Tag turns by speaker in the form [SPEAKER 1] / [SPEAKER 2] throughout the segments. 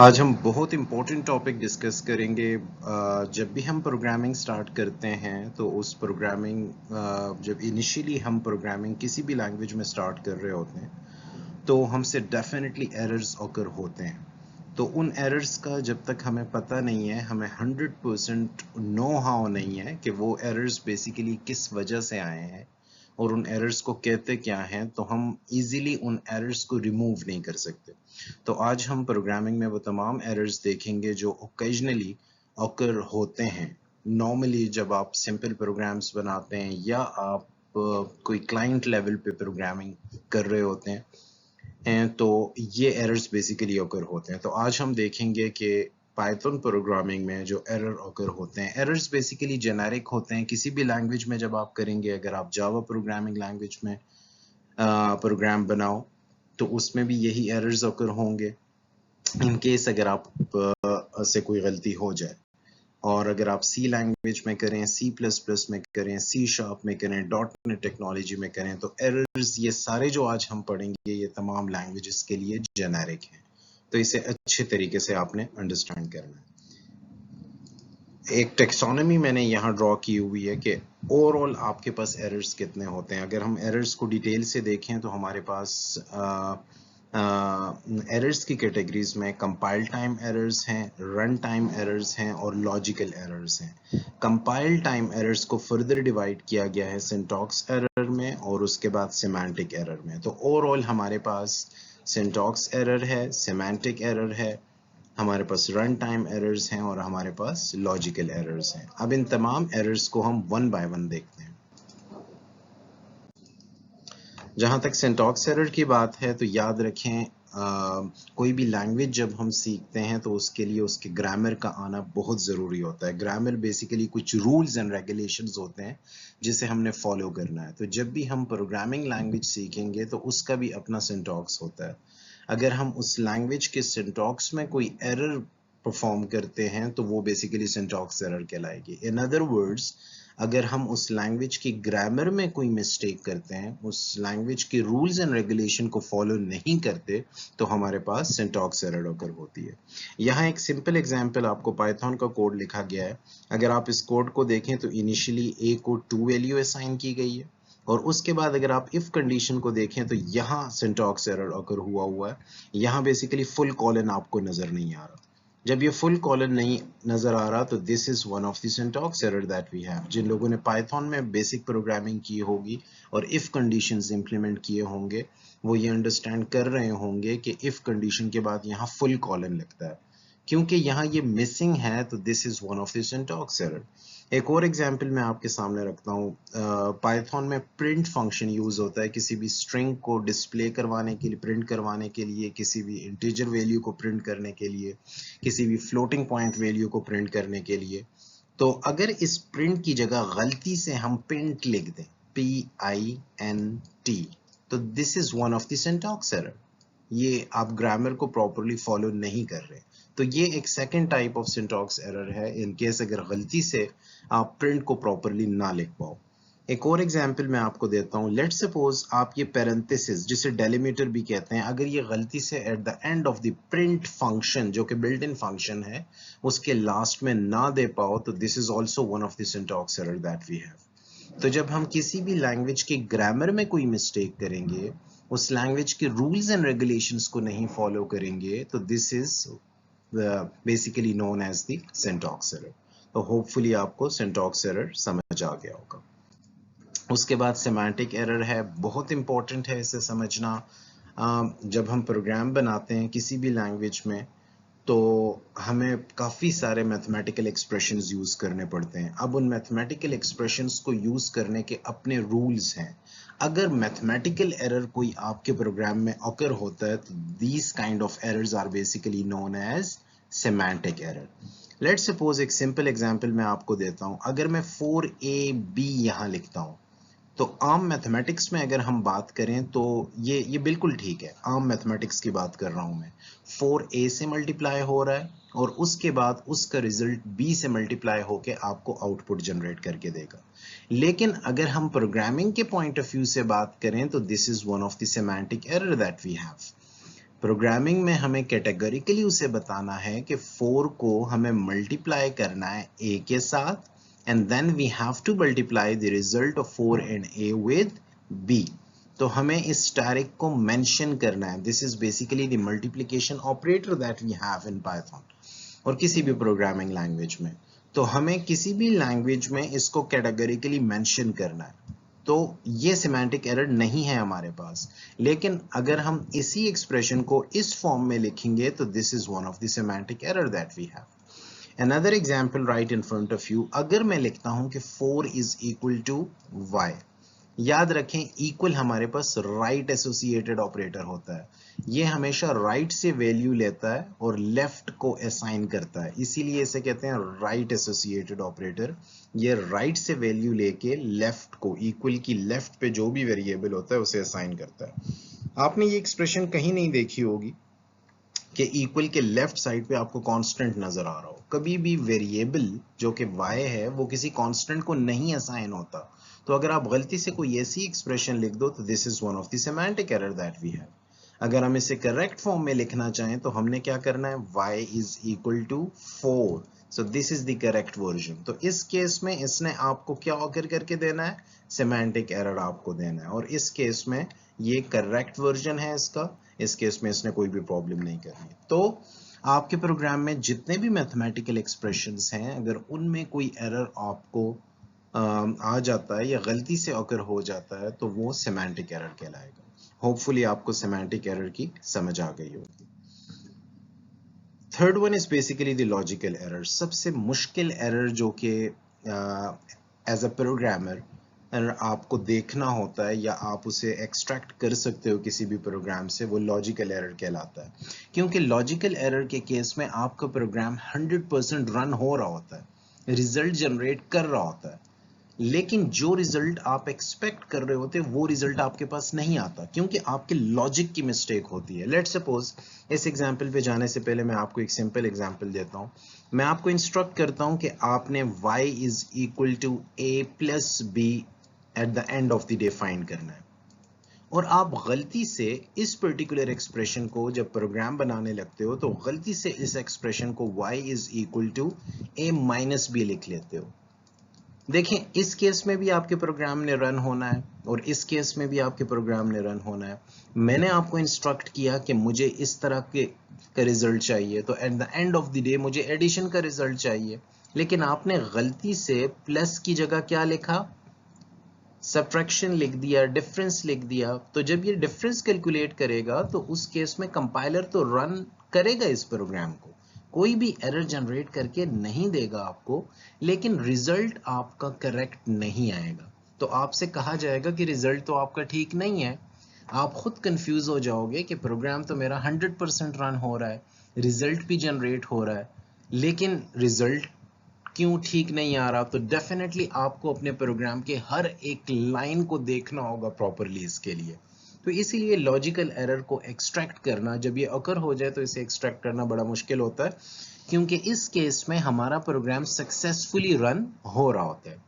[SPEAKER 1] आज हम बहुत इम्पोर्टेंट टॉपिक डिस्कस करेंगे। जब भी हम प्रोग्रामिंग स्टार्ट करते हैं तो उस प्रोग्रामिंग जब इनिशियली हम प्रोग्रामिंग किसी भी लैंग्वेज में स्टार्ट कर रहे होते हैं तो हमसे डेफिनेटली एरर्स ऑकर होते हैं। तो उन एरर्स का जब तक हमें पता नहीं है, हमें 100% नो हाउ नहीं है कि वो एरर्स बेसिकली किस वजह से आए हैं और उन एरर्स को कहते क्या हैं, तो हम इजीली उन एरर्स को रिमूव नहीं कर सकते। तो आज हम प्रोग्रामिंग में वो तमाम एरर्स देखेंगे जो ओकेजनली ऑकर होते हैं। नॉर्मली जब आप सिंपल प्रोग्राम्स बनाते हैं या आप कोई क्लाइंट लेवल पे प्रोग्रामिंग कर रहे होते हैं तो ये एरर्स बेसिकली ऑकर होते हैं। तो आज हम देखेंगे कि पाइथन प्रोग्रामिंग में जो एरर ऑकर होते हैं, एरर्स बेसिकली जेनेरिक होते हैं किसी भी लैंग्वेज में जब आप करेंगे। अगर आप जावा प्रोग्रामिंग लैंग्वेज में प्रोग्राम बनाओ तो उसमें भी यही एरर्स ऑकर होंगे इन केस अगर आप से कोई गलती हो जाए। और अगर आप सी लैंग्वेज में करें, सी प्लस प्लस में करें, सी शार्प में करें, डॉट नेट टेक्नोलॉजी में करें, तो एरर्स ये सारे जो आज हम पढ़ेंगे ये तमाम लैंग्वेजेस के लिए जेनेरिक हैं। तो इसे अच्छे तरीके से आपने अंडरस्टैंड करना है। एक टेक्सोनॉमी मैंने यहाँ ड्रॉ की हुई है कि ओवरऑल आपके पास एरर्स कितने होते हैं। अगर हम एरर्स को डिटेल से देखें तो हमारे पास एरर्स की कैटेगरीज में कंपाइल टाइम एरर्स हैं, रन टाइम एरर्स हैं और लॉजिकल एरर्स हैं। कंपाइल टाइम एरर्स को फर्दर डिवाइड किया गया है सिंटैक्स एरर में और उसके बाद सिमेंटिक एरर में। तो ओवरऑल हमारे पास सिंटैक्स एरर है, सिमेंटिक एरर है, हमारे पास रन टाइम एरर्स हैं और हमारे पास लॉजिकल एरर्स हैं। अब इन तमाम एरर्स को हम वन बाय वन देखते हैं। जहां तक सिंटैक्स एरर की बात है तो याद रखें, कोई भी लैंग्वेज जब हम सीखते हैं तो उसके लिए उसके ग्रामर का आना बहुत ज़रूरी होता है। ग्रामर बेसिकली कुछ रूल्स एंड रेगुलेशंस होते हैं जिसे हमने फॉलो करना है। तो जब भी हम प्रोग्रामिंग लैंग्वेज सीखेंगे तो उसका भी अपना सिंटैक्स होता है। अगर हम उस लैंग्वेज के सिंटैक्स में कोई एरर परफॉर्म करते हैं तो वो बेसिकली सिंटैक्स एरर कहलाएगी। इन अदर वर्ड्स, अगर हम उस लैंग्वेज की ग्रामर में कोई मिस्टेक करते हैं, उस लैंग्वेज के रूल्स एंड रेगुलेशन को फॉलो नहीं करते, तो हमारे पास सिंटैक्स एरर ऑकर होती है। यहाँ एक सिंपल एग्जांपल आपको पाइथन का कोड लिखा गया है। अगर आप इस कोड को देखें तो इनिशियली a को 2 वैल्यू असाइन की गई है और उसके बाद अगर आप इफ कंडीशन को देखें तो यहाँ सिंटैक्स एरर ऑकर हुआ है। यहाँ बेसिकली फुल कॉलन आपको नजर नहीं आ रहा। जब ये फुल कॉलन नहीं नजर आ रहा तो this is one of the syntax error that we have. जिन लोगों ने पाइथन में बेसिक प्रोग्रामिंग की होगी और इफ कंडीशंस इंप्लीमेंट किए होंगे वो ये अंडरस्टैंड कर रहे होंगे कि इफ कंडीशन के बाद यहाँ फुल कॉलन लगता है। क्योंकि यहाँ ये मिसिंग है तो this is one of the syntax error. एक और एग्जांपल मैं आपके सामने रखता हूँ। पाइथन में प्रिंट फंक्शन यूज होता है किसी भी स्ट्रिंग को डिस्प्ले करवाने के लिए, प्रिंट करवाने के लिए, किसी भी इंटीजर वैल्यू को प्रिंट करने के लिए, किसी भी फ्लोटिंग पॉइंट वैल्यू को प्रिंट करने के लिए। तो अगर इस प्रिंट की जगह गलती से हम प्रिंट लिख दें, PINT, तो this is one of the syntax error. ये आप ग्रामर को प्रॉपरली फॉलो नहीं कर रहे। तो ये एक second type of syntax error है इन केस अगर गलती से आप प्रिंट को प्रॉपरली ना लिख पाओ। एक और एग्जांपल मैं आपको देता हूं। लेट्स सपोज आप ये पैरेंथेसिस जिसे डेलिमीटर भी कहते हैं, अगर ये गलती से eight the end of the print function जो कि बिल्ट इन फंक्शन है उसके लास्ट में ना दे पाओ तो this is also one of the syntax error that we have. तो जब हम किसी भी लैंग्वेज के ग्रामर में कोई मिस्टेक करेंगे, उस लैंग्वेज के रूल्स एंड रेगुलेशंस को नहीं फॉलो करेंगे, तो this is basically known as the syntax error. तो होपफुली आपको सिंटैक्स एरर समझ आ गया होगा। उसके बाद सेमांटिक एरर है, बहुत इंपॉर्टेंट है इसे समझना। जब हम प्रोग्राम बनाते हैं किसी भी लैंग्वेज में तो हमें काफ़ी सारे मैथमेटिकल एक्सप्रेशंस यूज़ करने पड़ते हैं। अब उन मैथमेटिकल एक्सप्रेशंस को यूज़ करने के अपने रूल्स हैं। अगर मैथमेटिकल एरर कोई आपके प्रोग्राम में ऑकर होता है तो these kind of errors are basically known as semantic error. Let's suppose एक सिंपल एग्जांपल मैं आपको देता हूं। अगर मैं 4AB यहां लिखता हूं तो आम मैथमेटिक्स में अगर हम बात करें तो ये बिल्कुल ठीक है। आम मैथमेटिक्स की बात कर रहा हूं मैं। 4A से मल्टीप्लाई हो रहा है और उसके बाद उसका रिजल्ट B से मल्टीप्लाई होके आपको आउटपुट जनरेट करके देगा। लेकिन अगर हम प्रोग्रामिंग के पॉइंट ऑफ व्यू से बात करें तो this is one of the semantic error that we have. Programming में हमें कैटेगरिकली उसे बताना है कि 4 को हमें मल्टीप्लाई करना है a के साथ and then we have to multiply the result of 4 and a with b. तो हमें इस static को mention करना है. This is basically the multiplication operator that we have in Python और किसी भी प्रोग्रामिंग लैंग्वेज में. तो हमें किसी भी लैंग्वेज में इसको कैटेगरिकली मेंशन करना है. तो ये सिमेंटिक एरर नहीं है हमारे पास, लेकिन अगर हम इसी एक्सप्रेशन को इस फॉर्म में लिखेंगे तो this is one of the semantic error that we have. Another example right in front of you, अगर मैं लिखता हूं कि 4 is equal to y, याद रखें इक्वल हमारे पास राइट एसोसिएटेड ऑपरेटर होता है. ये हमेशा राइट से वैल्यू लेता है और लेफ्ट को असाइन करता है, इसीलिए इसे कहते हैं राइट एसोसिएटेड ऑपरेटर. ये राइट से वैल्यू लेके लेफ्ट को, इक्वल की लेफ्ट पे जो भी वेरिएबल होता है उसे असाइन करता है. आपने ये एक्सप्रेशन कहीं नहीं देखी होगी कि इक्वल के लेफ्ट साइड पे आपको कांस्टेंट नजर आ रहा हो. कभी भी वेरिएबल जो कि y है वो किसी कांस्टेंट को नहीं असाइन होता. तो अगर आप गलती से कोई ऐसी एक्सप्रेशन लिख दो तो this is one of the semantic error that we have. अगर हम इसे करेक्ट फॉर्म में लिखना चाहें तो हमने क्या करना है, y is equal to 4. So this is the correct version. तो इस केस में इसने आपको क्या ऑकर करके देना है, सिमेंटिक एरर आपको देना है, और इस केस में ये करेक्ट वर्जन है इसका. इस केस में इसने कोई भी प्रॉब्लम नहीं करनी. तो आपके प्रोग्राम में जितने भी मैथमेटिकल एक्सप्रेशंस हैं, अगर उनमें कोई एरर आपको आ जाता है या गलती से अगर हो जाता है तो वो सिमेंटिक एरर कहलाएगा. होपफुली आपको सिमेंटिक एरर की समझ आ गई होगी. Third one is basically the logical error. सबसे मुश्किल एरर जो कि एज अ प्रोग्रामर आपको देखना होता है या आप उसे एक्सट्रैक्ट कर सकते हो किसी भी प्रोग्राम से, वो लॉजिकल एरर कहलाता है. क्योंकि लॉजिकल एरर के केस में आपका प्रोग्राम 100% रन हो रहा होता है, रिजल्ट जनरेट कर रहा होता है, लेकिन जो रिजल्ट आप एक्सपेक्ट कर रहे होते वो रिजल्ट आपके पास नहीं आता क्योंकि आपके लॉजिक की मिस्टेक होती है. लेट्स सपोज, इस एग्जांपल पे जाने से पहले मैं आपको एक सिंपल एग्जांपल देता हूं. मैं आपको इंस्ट्रक्ट करता हूं कि आपने y is equal to a plus b at the end of the day find करना है, और आप गलती से इस पर्टिकुलर एक्सप्रेशन को जब प्रोग्राम बनाने लगते हो तो गलती से इस एक्सप्रेशन को y is equal to a minus b लिख लेते हो. देखें, इस केस में भी आपके प्रोग्राम ने रन होना है और इस केस में भी आपके प्रोग्राम ने रन होना है. मैंने आपको इंस्ट्रक्ट किया कि मुझे इस तरह के का रिजल्ट चाहिए, तो eight the end of the day मुझे एडिशन का रिजल्ट चाहिए, लेकिन आपने गलती से प्लस की जगह क्या लिखा, सब्ट्रैक्शन लिख दिया, डिफरेंस लिख दिया. तो जब ये डिफरेंस कैलकुलेट करेगा तो उस केस में कंपाइलर तो रन करेगा इस प्रोग्राम को, कोई भी एरर जनरेट करके नहीं देगा आपको, लेकिन रिजल्ट आपका करेक्ट नहीं आएगा. तो आपसे कहा जाएगा कि रिजल्ट तो आपका ठीक नहीं है. आप खुद कंफ्यूज हो जाओगे कि प्रोग्राम तो मेरा 100% रन हो रहा है, रिजल्ट भी जनरेट हो रहा है, लेकिन रिजल्ट क्यों ठीक नहीं आ रहा. तो डेफिनेटली आपको अपने प्रोग्राम के हर एक लाइन को देखना होगा प्रॉपरली इसके लिए. तो इसीलिए लॉजिकल एरर को एक्सट्रैक्ट करना, जब ये अकर हो जाए तो इसे एक्सट्रैक्ट करना बड़ा मुश्किल होता है, क्योंकि इस केस में हमारा प्रोग्राम सक्सेसफुली रन हो रहा होता है.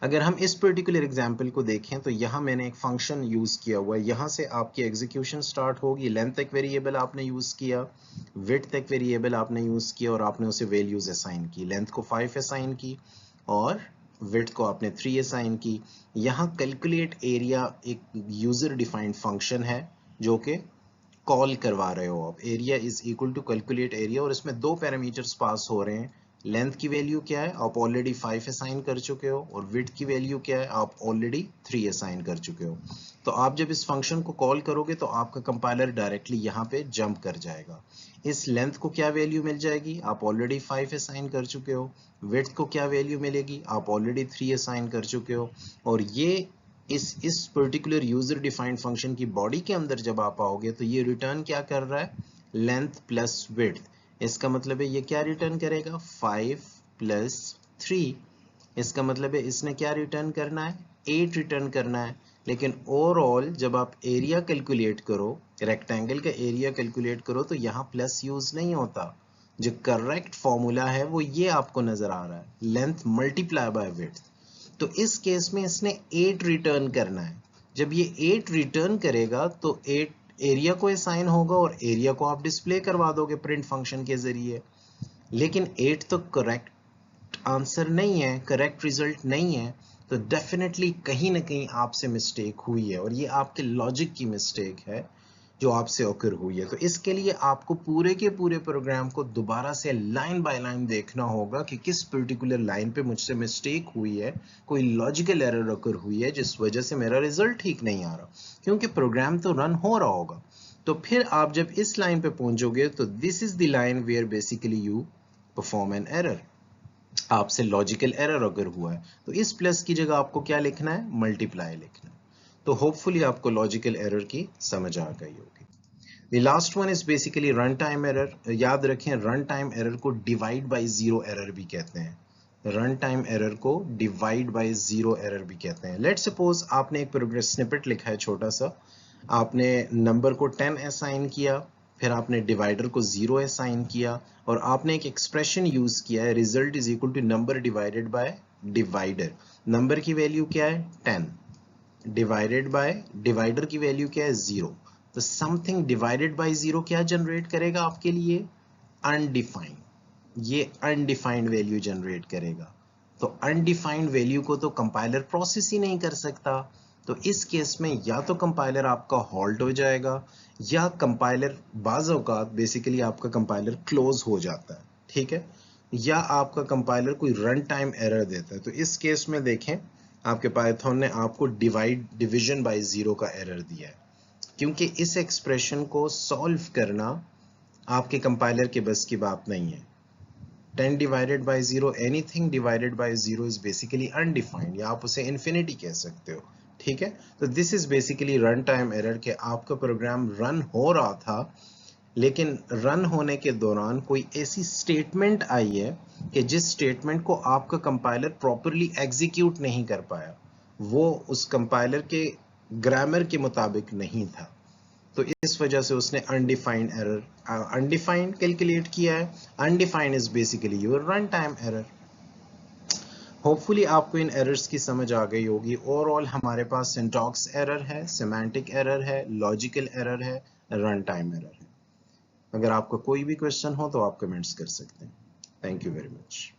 [SPEAKER 1] अगर हम इस पर्टिकुलर एग्जांपल को देखें तो यहाँ मैंने एक फंक्शन यूज किया हुआ है. यहाँ से आपकी एग्जीक्यूशन स्टार्ट होगी. लेंथ एक वेरिएबल आपने यूज किया, विड्थ एक वेरिएबल आपने यूज किया और आपने उसे वैल्यूज असाइन की. लेंथ को 5 असाइन की और विड्थ को आपने 3 असाइन की. यहाँ कैलकुलेट एरिया एक यूजर डिफाइंड फंक्शन है जो कि कॉल करवा रहे हो आप. Area is equal to calculate area, और इसमें दो पैरामीटर्स पास हो रहे हैं. लेंथ की वैल्यू क्या है, आप ऑलरेडी 5 असाइन कर चुके हो, और विड्थ की वैल्यू क्या है, आप ऑलरेडी 3 असाइन कर चुके हो. तो आप जब इस फंक्शन को कॉल करोगे तो आपका कंपाइलर डायरेक्टली यहाँ पे जंप कर जाएगा. इस लेंथ को क्या वैल्यू मिल जाएगी, आप ऑलरेडी 5 असाइन कर चुके हो. विड्थ को क्या वैल्यू मिलेगी, आप ऑलरेडी 3 असाइन कर चुके हो. और ये इस पर्टिकुलर यूजर डिफाइंड फंक्शन की बॉडी के अंदर जब आप आओगे तो ये रिटर्न क्या कर रहा है, लेंथ प्लस विड्थ. इसका मतलब है ये क्या रिटर्न करेगा, 5 प्लस 3. इसका मतलब है इसने क्या रिटर्न करना है, 8 रिटर्न करना है. लेकिन ओवरऑल जब आप एरिया कैलकुलेट करो, रेक्टेंगल का एरिया कैलकुलेट करो, तो यहाँ प्लस यूज नहीं होता. जो करेक्ट फॉर्मूला है वो ये आपको नजर आ रहा है, लेंथ मल्टीप्लाई बाय विड्थ. तो इस केस में इसने 8 रिटर्न करना है. जब ये 8 रिटर्न करेगा तो 8 एरिया को असाइन होगा और एरिया को आप डिस्प्ले करवा दोगे प्रिंट फंक्शन के जरिए। लेकिन 8 तो करेक्ट आंसर नहीं है, करेक्ट रिजल्ट नहीं है, तो डेफिनेटली कहीं ना कहीं आपसे मिस्टेक हुई है और ये आपके लॉजिक की मिस्टेक है जो आपसे ऑकर हुई है। तो इसके लिए आपको पूरे के पूरे प्रोग्राम को दोबारा से लाइन बाय लाइन देखना होगा कि किस पर्टिकुलर लाइन पे मुझसे मिस्टेक हुई है, कोई लॉजिकल एरर ऑकर हुई है जिस वजह से मेरा रिजल्ट ठीक नहीं आ रहा, क्योंकि प्रोग्राम तो रन हो रहा होगा। तो फिर आप जब इस लाइन पे पहुंचोगे तो this is the line where basically you perform an error, आपसे लॉजिकल एरर अगर हुआ है। तो इस प्लस की जगह आपको क्या लिखना है, मल्टीप्लाई लिखना है। तो होपफुली आपको लॉजिकल एरर की समझ आ गई होगी। The last one is basically run time error. याद रखें रन टाइम एरर को डिवाइड बाय जीरो एरर भी कहते हैं। रन टाइम एरर को डिवाइड बाय जीरो एरर भी कहते हैं। लेट्स सपोज आपने एक प्रोग्रेस स्निपेट लिखा है छोटा सा, आपने नंबर को 10 असाइन किया, फिर आपने डिवाइडर को 0 असाइन किया और आपने एक एक्सप्रेशन यूज किया है result is equal to number divided by divider. Number की वैल्यू क्या है 10 डिवाइडेड बाय डिवाइडर की वैल्यू क्या है 0। तो समथिंग डिवाइडेड बाय 0 क्या जनरेट करेगा आपके लिए, अनडिफाइंड। ये अनडिफाइंड वैल्यू जनरेट करेगा। तो अनडिफाइंड वैल्यू को तो कंपाइलर प्रोसेस ही नहीं कर सकता। तो इस केस में या तो कंपाइलर आपका हॉल्ट हो जाएगा या कंपाइलर बाज़ औक़ात बेसिकली आपका कंपाइलर क्लोज हो जाता है, ठीक है, या आपका कंपाइलर कोई रन टाइम एरर देता है। तो इस केस में देखें आपके पाइथन ने आपको डिवीजन बाय जीरो का एरर दिया है, क्योंकि इस एक्सप्रेशन को सॉल्व करना आपके कंपाइलर के बस की बात नहीं है। 10 divided bye 0, anything divided by 0 is basically undefined, या आप उसे इन्फिनिटी कह सकते हो, ठीक है। तो this is basically run time error के आपका प्रोग्राम रन हो रहा था, लेकिन रन होने के दौरान कोई ऐसी स्टेटमेंट आई है कि जिस स्टेटमेंट को आपका कंपाइलर प्रॉपरली एग्जीक्यूट नहीं कर पाया, वो उस कंपाइलर के ग्रामर के मुताबिक नहीं था। तो इस वजह से उसने अनडिफाइंड एरर अनडिफाइंड कैलकुलेट किया है। Undefined is basically your run time error. Hopefully आपको इन एरर्स की समझ आ गई होगी। ओवरऑल हमारे पास सिंटैक्स एरर है, सिमेंटिक एरर है, लॉजिकल एरर है, रन टाइम एरर है। अगर आपका कोई भी क्वेश्चन हो तो आप कमेंट्स कर सकते हैं। Thank you very much.